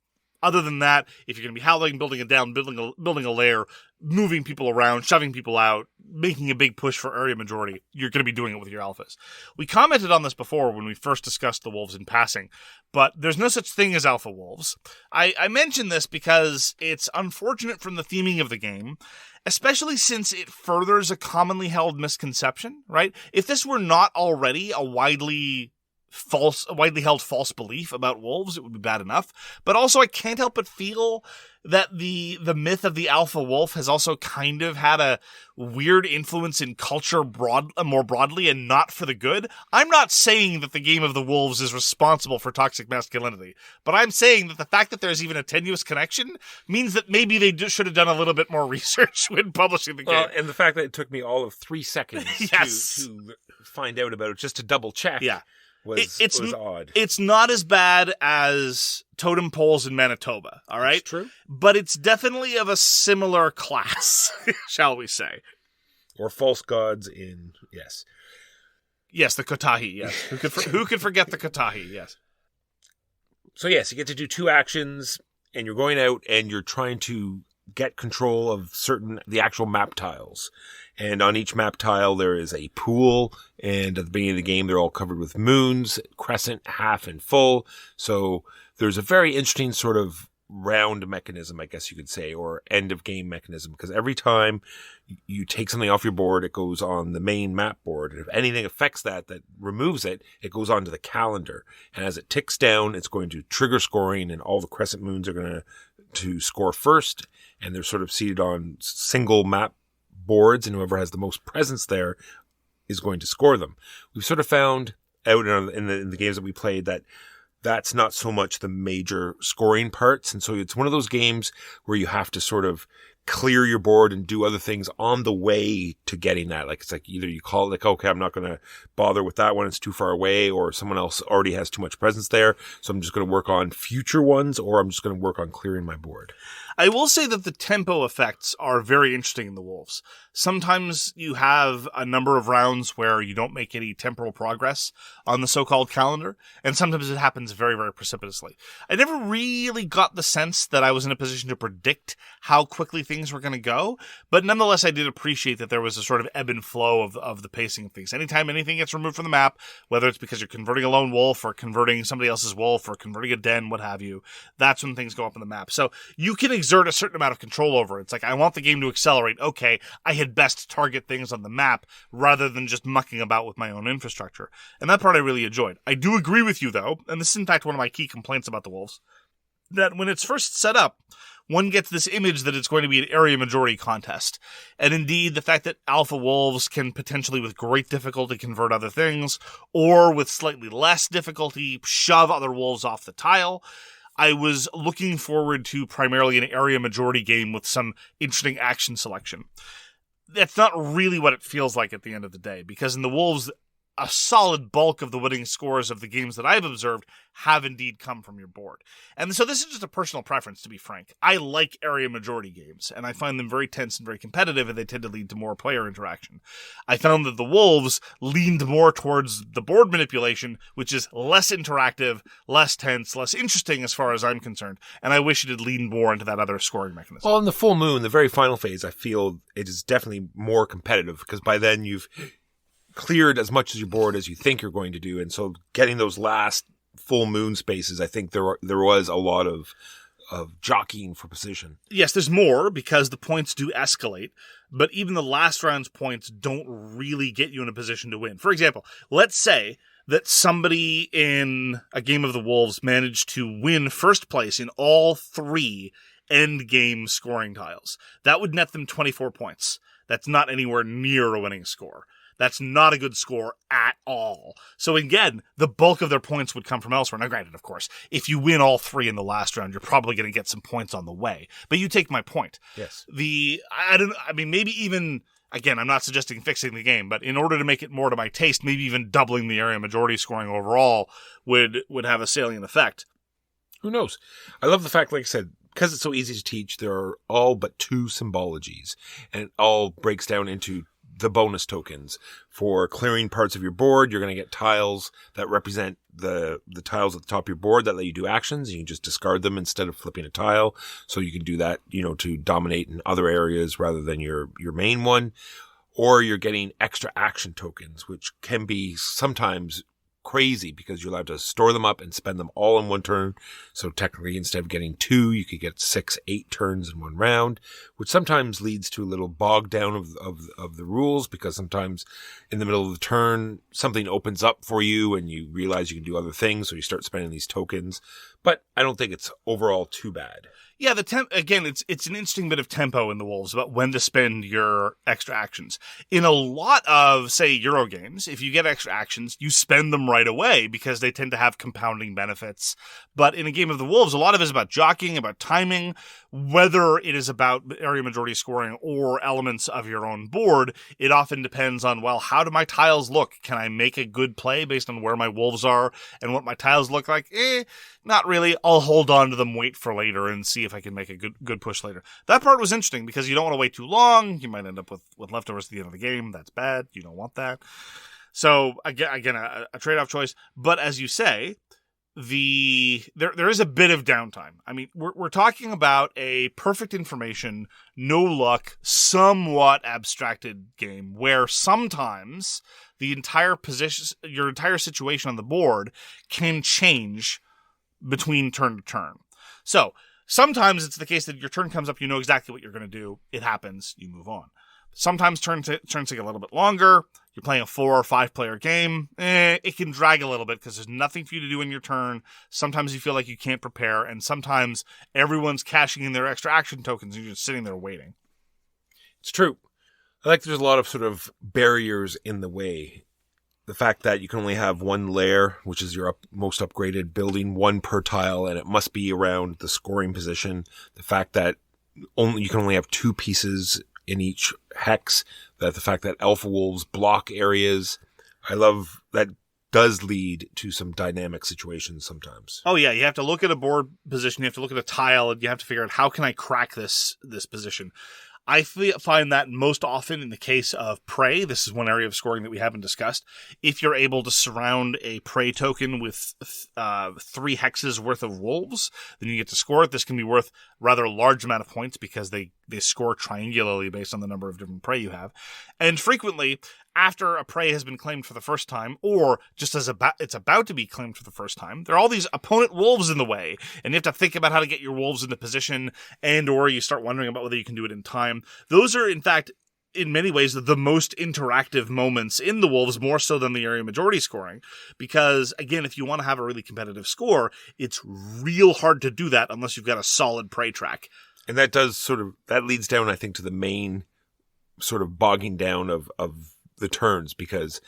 Other than that, if you're going to be howling, building it down, building a lair, moving people around, shoving people out, making a big push for area majority, you're going to be doing it with your alphas. We commented on this before when we first discussed the wolves in passing, but there's no such thing as alpha wolves. I mention this because it's unfortunate from the theming of the game, especially since it furthers a commonly held misconception, right? If this were not already a widely held false belief about wolves, it would be bad enough. But also I can't help but feel that the myth of the alpha wolf has also kind of had a weird influence in culture more broadly and not for the good. I'm not saying that the game of the wolves is responsible for toxic masculinity, but I'm saying that the fact that there's even a tenuous connection means that maybe they should have done a little bit more research when publishing the game. Well, and the fact that it took me all of 3 seconds Yes. to find out about it, just to double check. Yeah. Was odd. It's not as bad as totem poles in Manitoba, all right? It's true. But it's definitely of a similar class, shall we say. Or false gods in, yes. Yes, the Kotahi, yes. Who could forget the Kotahi, yes. So yes, you get to do 2 actions, and you're going out and you're trying to get control of the actual map tiles. And on each map tile, there is a pool. And at the beginning of the game, they're all covered with moons, crescent, half, and full. So there's a very interesting sort of round mechanism, I guess you could say, or end of game mechanism. Because every time you take something off your board, it goes on the main map board. And if anything affects that removes it, it goes onto the calendar. And as it ticks down, it's going to trigger scoring, and all the crescent moons are going to score first. And they're sort of seated on single map boards, and whoever has the most presence there is going to score them. We've sort of found out in the games that we played that that's not so much the major scoring parts. And so it's one of those games where you have to sort of clear your board and do other things on the way to getting that. Like, it's like either you call it like, okay, I'm not going to bother with that one, it's too far away, or someone else already has too much presence there, so I'm just going to work on future ones, or I'm just going to work on clearing my board. I will say that the tempo effects are very interesting in the wolves. Sometimes you have a number of rounds where you don't make any temporal progress on the so-called calendar, and sometimes it happens very, very precipitously. I never really got the sense that I was in a position to predict how quickly things were going to go, but nonetheless I did appreciate that there was a sort of ebb and flow of the pacing of things. Anytime anything gets removed from the map, whether it's because you're converting a lone wolf or converting somebody else's wolf or converting a den, what have you, that's when things go up on the map. So you can exert a certain amount of control over it. It's like, I want the game to accelerate. Okay, I had best target things on the map rather than just mucking about with my own infrastructure. And that part I really enjoyed. I do agree with you, though, and this is in fact one of my key complaints about the wolves, that when it's first set up, one gets this image that it's going to be an area majority contest. And indeed, the fact that alpha wolves can potentially with great difficulty convert other things, or with slightly less difficulty shove other wolves off the tile. I was looking forward to primarily an area majority game with some interesting action selection. That's not really what it feels like at the end of the day, because in the wolves, a solid bulk of the winning scores of the games that I've observed have indeed come from your board. And so this is just a personal preference, to be frank. I like area majority games, and I find them very tense and very competitive, and they tend to lead to more player interaction. I found that the wolves leaned more towards the board manipulation, which is less interactive, less tense, less interesting as far as I'm concerned, and I wish it had leaned more into that other scoring mechanism. Well, in the full moon, the very final phase, I feel it is definitely more competitive, because by then you've cleared as much as your board as you think you're going to do, and so getting those last full moon spaces, I think there was a lot of jockeying for position. Yes, there's more because the points do escalate, but even the last round's points don't really get you in a position to win. For example, let's say that somebody in a game of the Wolves managed to win first place in all 3 end game scoring tiles. That would net them 24 points. That's not anywhere near a winning score. That's not a good score at all. So again, the bulk of their points would come from elsewhere. Now granted, of course, if you win all 3 in the last round, you're probably going to get some points on the way. But you take my point. Yes. Maybe even, again, I'm not suggesting fixing the game, but in order to make it more to my taste, maybe even doubling the area majority scoring overall would have a salient effect. Who knows? I love the fact, like I said, because it's so easy to teach, there are all but 2 symbologies, and it all breaks down into the bonus tokens. For clearing parts of your board, you're going to get tiles that represent the tiles at the top of your board that let you do actions. You can just discard them instead of flipping a tile. So you can do that, to dominate in other areas rather than your main one. Or you're getting extra action tokens, which can be sometimes crazy because you're allowed to store them up and spend them all in one turn. So technically, instead of getting 2, you could get 6, 8 turns in one round, which sometimes leads to a little bog down of the rules, because sometimes in the middle of the turn, something opens up for you and you realize you can do other things. So you start spending these tokens, but I don't think it's overall too bad. Yeah, again, it's an interesting bit of tempo in the Wolves about when to spend your extra actions. In a lot of, say, Euro games, if you get extra actions, you spend them right away because they tend to have compounding benefits. But in a game of the Wolves, a lot of it is about jockeying, about timing, whether it is about area majority scoring or elements of your own board. It often depends on, well, how do my tiles look? Can I make a good play based on where my Wolves are and what my tiles look like? Not really. I'll hold on to them, wait for later, and see if I can make a good push later. That part was interesting because you don't want to wait too long. You might end up with leftovers at the end of the game. That's bad. You don't want that. So again, a trade-off choice. But as you say, there is a bit of downtime. I mean, we're talking about a perfect information, no luck, somewhat abstracted game where sometimes your entire situation on the board can change between turn to turn. So sometimes it's the case that your turn comes up, you know exactly what you're going to do. It happens, you move on. Sometimes turns take a little bit longer. You're playing a 4 or 5 player game. It can drag a little bit because there's nothing for you to do in your turn. Sometimes you feel like you can't prepare, and sometimes everyone's cashing in their extra action tokens and you're just sitting there waiting. It's true. I like there's a lot of sort of barriers in the way. The fact that you can only have one layer, which is your most upgraded building, 1 per tile, and it must be around the scoring position. The fact that you can only have 2 pieces in each hex. The fact that alpha wolves block areas. I love that does lead to some dynamic situations sometimes. Oh yeah, you have to look at a board position, you have to look at a tile, and you have to figure out how can I crack this position. I find that most often in the case of prey, this is one area of scoring that we haven't discussed, if you're able to surround a prey token with 3 hexes worth of wolves, then you get to score it. This can be worth rather a large amount of points because they score triangularly based on the number of different prey you have. And frequently, after a prey has been claimed for the first time, or just as it's about to be claimed for the first time, there are all these opponent wolves in the way, and you have to think about how to get your wolves into position, and or you start wondering about whether you can do it in time. Those are, in fact, in many ways, the most interactive moments in the Wolves, more so than the area majority scoring. Because, again, if you want to have a really competitive score, it's real hard to do that unless you've got a solid prey track. And that that leads down, I think, to the main sort of bogging down of the turns, because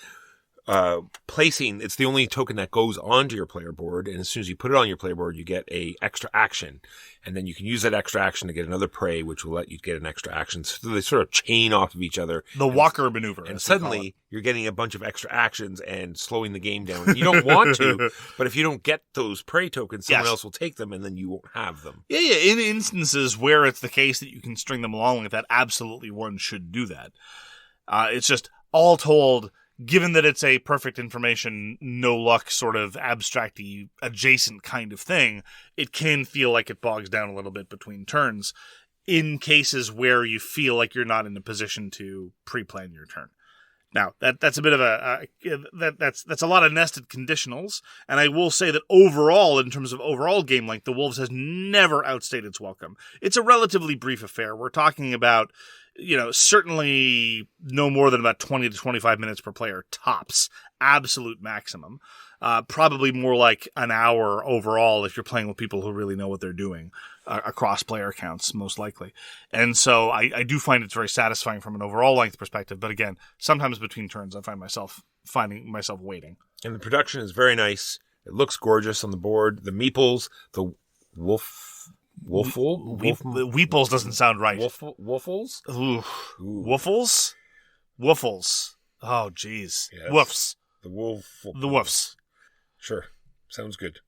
placing, it's the only token that goes onto your player board, and as soon as you put it on your player board, you get a extra action, and then you can use that extra action to get another prey, which will let you get an extra action. So they sort of chain off of each other. The Walker maneuver. And suddenly you're getting a bunch of extra actions and slowing the game down. You don't want to, but if you don't get those prey tokens, someone else will take them, and then you won't have them. Yeah. In instances where it's the case that you can string them along like that, absolutely one should do that. It's just, all told, given that it's a perfect information, no luck sort of abstract-y adjacent kind of thing, it can feel like it bogs down a little bit between turns in cases where you feel like you're not in a position to pre-plan your turn. Now, that's a bit of that's a lot of nested conditionals, and I will say that overall, in terms of overall game length, the Wolves has never outstayed its welcome. It's a relatively brief affair. We're talking about, certainly no more than about 20 to 25 minutes per player, tops, absolute maximum. Probably more like an hour overall if you're playing with people who really know what they're doing, across player counts, most likely. And so I do find it's very satisfying from an overall length perspective. But again, sometimes between turns, I find myself waiting. And the production is very nice. It looks gorgeous on the board. The meeples, the Weeples doesn't sound right. Woofles? Ooh. Woofles? Woofles. Oh, jeez. Yes. Woofs. The woofs. Sure. Sounds good.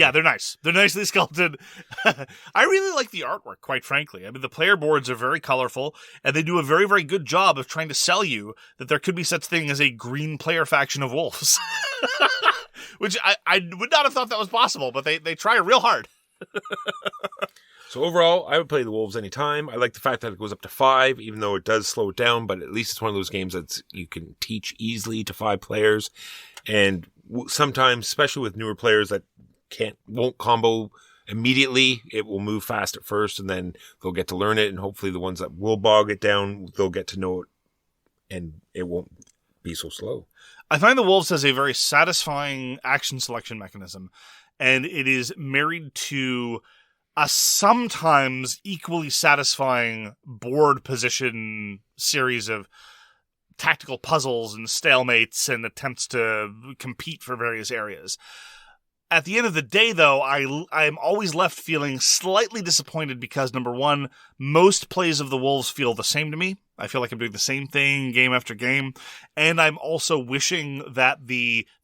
Yeah, they're nice. They're nicely sculpted. I really like the artwork, quite frankly. I mean, the player boards are very colorful, and they do a very, very good job of trying to sell you that there could be such thing as a green player faction of wolves. Which I would not have thought that was possible, but they try real hard. So overall, I would play the Wolves anytime. I like the fact that it goes up to 5, even though it does slow it down, but at least it's one of those games that you can teach easily to 5 players. And sometimes, especially with newer players that won't combo immediately, it will move fast at first, and then they'll get to learn it, and hopefully the ones that will bog it down, they'll get to know it, and it won't be so slow. I find the Wolves has a very satisfying action selection mechanism, and it is married to a sometimes equally satisfying board position series of tactical puzzles and stalemates and attempts to compete for various areas. At the end of the day, though, I'm always left feeling slightly disappointed because, number one, most plays of the Wolves feel the same to me. I feel like I'm doing the same thing game after game. And I'm also wishing that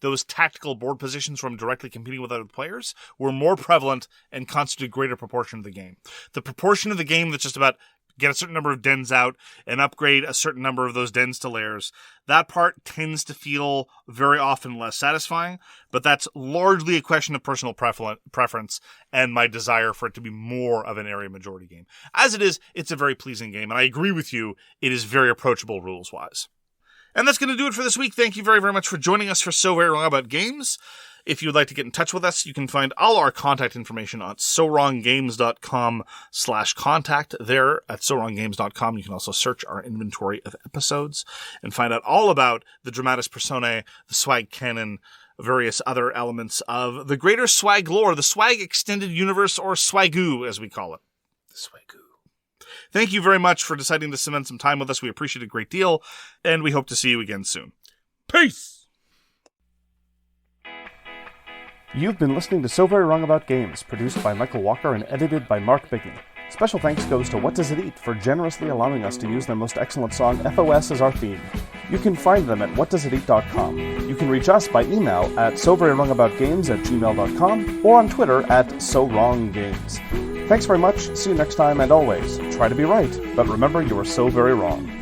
those tactical board positions from directly competing with other players were more prevalent and constitute a greater proportion of the game. The proportion of the game that's just about get a certain number of dens out and upgrade a certain number of those dens to lairs, that part tends to feel very often less satisfying, but that's largely a question of personal preference and my desire for it to be more of an area majority game. As it is, it's a very pleasing game, and I agree with you, it is very approachable rules-wise. And that's going to do it for this week. Thank you very, very much for joining us for So Very Wrong About Games. If you'd like to get in touch with us, you can find all our contact information on sowronggames.com/contact. There at sowronggames.com, you can also search our inventory of episodes and find out all about the Dramatis Personae, the swag canon, various other elements of the greater swag lore, the swag extended universe, or swagoo, as we call it. The swagoo. Thank you very much for deciding to spend some time with us. We appreciate it a great deal, and we hope to see you again soon. Peace! You've been listening to So Very Wrong About Games, produced by Michael Walker and edited by Mark Bigney. Special thanks goes to What Does It Eat for generously allowing us to use their most excellent song, FOS, as our theme. You can find them at whatdoesiteat.com. You can reach us by email at soverywrongaboutgames@gmail.com or on Twitter at SoWrongGames. Thanks very much, see you next time, and always, try to be right, but remember you are so very wrong.